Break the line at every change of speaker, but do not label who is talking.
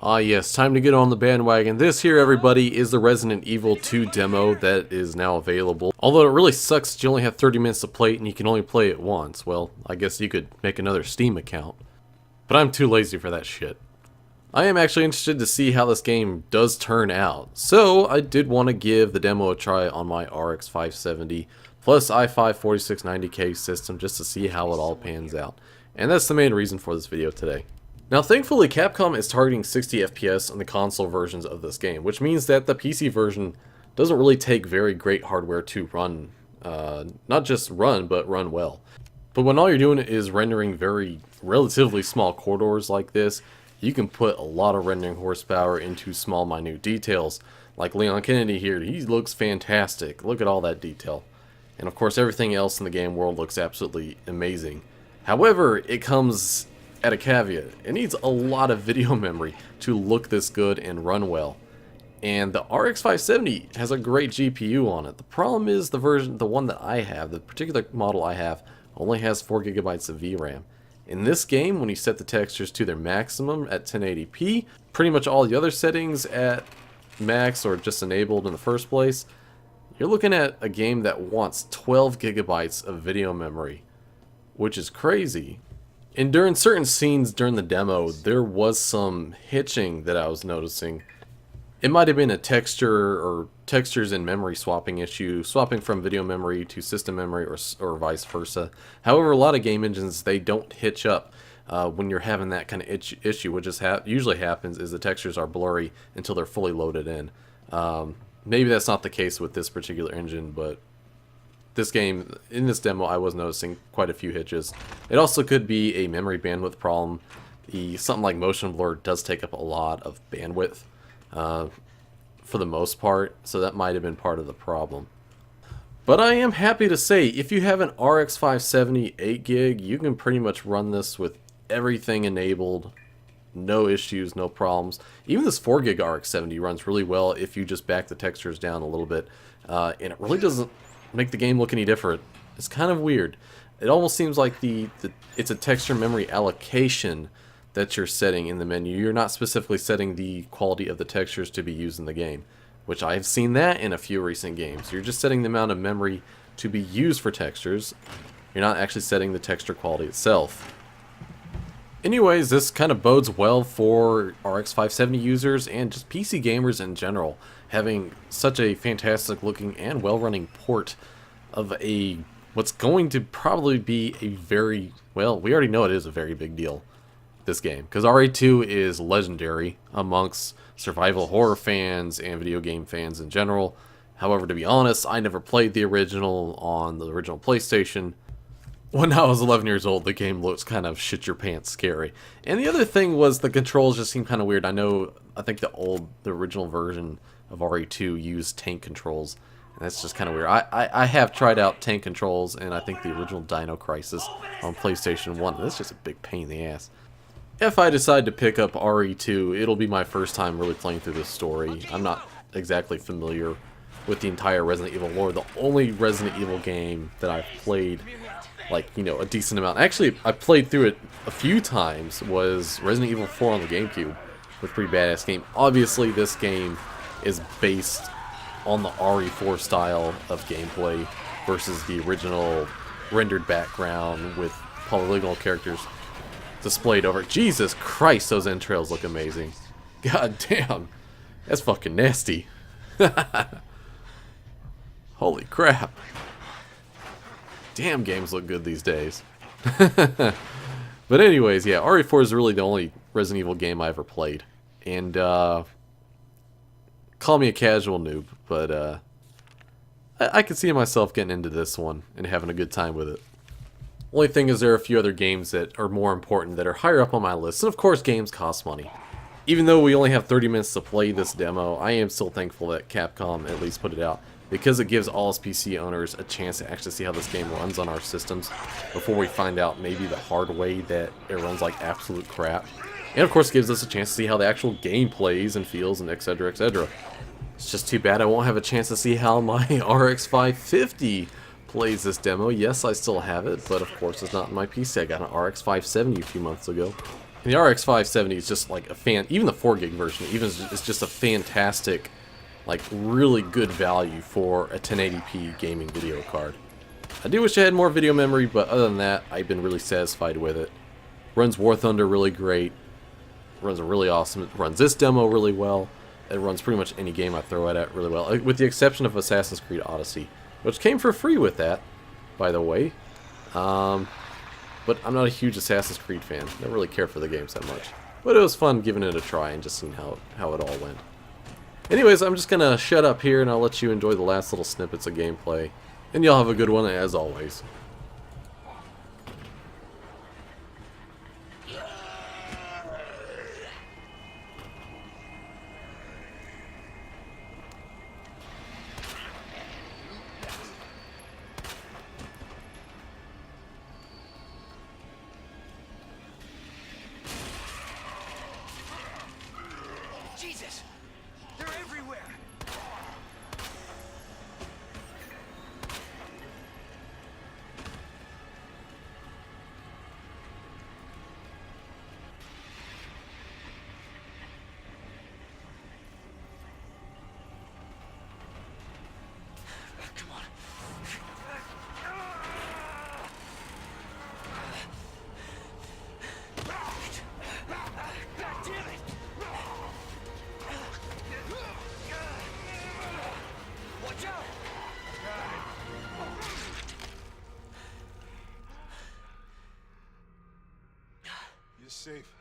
Ah yes, time to get on the bandwagon. This here, everybody, is the Resident Evil 2 demo that is now available. Although it really sucks that you only have 30 minutes to play it and you can only play it once. Well, I guess you could make another Steam account. But I'm too lazy for that shit. I am actually interested to see how this game does turn out. So, I did want to give the demo a try on my RX 570 plus i5 4690K system just to see how it all pans out. And that's the main reason for this video today. Now thankfully Capcom is targeting 60 FPS on the console versions of this game, which means that the PC version doesn't really take very great hardware to run, not just run, but run well. But when all you're doing is rendering very relatively small corridors like this, you can put a lot of rendering horsepower into small minute details. Like Leon Kennedy here, he looks fantastic. Look at all that detail. And of course everything else in the game world looks absolutely amazing. However, it comes at a caveat. It needs a lot of video memory to look this good and run well. And the RX 570 has a great GPU on it. The problem is the one that I have, the particular model I have, only has 4 gigabytes of VRAM. In this game, when you set the textures to their maximum at 1080p, pretty much all the other settings at max or just enabled in the first place, you're looking at a game that wants 12 gigabytes of video memory, which is crazy. And during certain scenes during the demo, there was some hitching that I was noticing. It might have been a texture or textures and memory swapping issue, swapping from video memory to system memory or vice versa. However, a lot of game engines, they don't hitch up when you're having that kind of issue. What just usually happens is the textures are blurry until they're fully loaded in. Maybe that's not the case with this particular engine, but this game, in this demo, I was noticing quite a few hitches. It also could be a memory bandwidth problem. Something like motion blur does take up a lot of bandwidth for the most part, so that might have been part of the problem. But I am happy to say, if you have an RX 570 8 gig, you can pretty much run this with everything enabled. No issues, no problems. Even this 4 gig RX 70 runs really well if you just back the textures down a little bit. And it really doesn't make the game look any different. It's kind of weird. It almost seems like it's a texture memory allocation that you're setting in the menu. You're not specifically setting the quality of the textures to be used in the game, which I've seen that in a few recent games. You're just setting the amount of memory to be used for textures. You're not actually setting the texture quality itself. Anyways, this kind of bodes well for RX 570 users and just PC gamers in general, having such a fantastic looking and well running port of what's going to probably be a very, well, we already know it is a very big deal, this game, because RE2 is legendary amongst survival horror fans and video game fans in general. However, to be honest, I never played the original on the original PlayStation. When I was 11 years old, the game looks kind of shit your pants scary. And the other thing was the controls just seemed kind of weird. I think the original version of RE2 used tank controls, and that's just kind of weird. I have tried out tank controls, and I think the original Dino Crisis on PlayStation 1, that's just a big pain in the ass. If I decide to pick up RE2, it'll be my first time really playing through this story. I'm not exactly familiar with the entire Resident Evil lore. The only Resident Evil game that I've played, like, you know, a decent amount. Actually, I played through it a few times, was Resident Evil 4 on the GameCube. With a pretty badass game. Obviously, this game is based on the RE4 style of gameplay versus the original rendered background with polygonal characters displayed over. Jesus Christ, those entrails look amazing. God damn. That's fucking nasty. Holy crap. Damn, games look good these days. But anyways, yeah, RE4 is really the only Resident Evil game I ever played. And, call me a casual noob, but, I could see myself getting into this one and having a good time with it. Only thing is there are a few other games that are more important that are higher up on my list. And of course, games cost money. Even though we only have 30 minutes to play this demo, I am still thankful that Capcom at least put it out, because it gives all us PC owners a chance to actually see how this game runs on our systems before we find out maybe the hard way that it runs like absolute crap. And of course gives us a chance to see how the actual game plays and feels and etc, etc. It's just too bad I won't have a chance to see how my RX 550 plays this demo. Yes, I still have it, but of course it's not in my PC. I got an RX 570 a few months ago. And the RX 570 is just like even the 4 gig version, is just a fantastic, like really good value for a 1080p gaming video card. I do wish I had more video memory, but other than that, I've been really satisfied with it. Runs War Thunder really great. Runs really awesome. It runs this demo really well. It runs pretty much any game I throw it at really well, with the exception of Assassin's Creed Odyssey, which came for free with that, by the way. But I'm not a huge Assassin's Creed fan. I don't really care for the games that much. But it was fun giving it a try and just seeing how it all went. Anyways, I'm just going to shut up here and I'll let you enjoy the last little snippets of gameplay. And y'all have a good one as always.
Jesus! They're everywhere! Come on. God damn it! Watch out!
You're safe.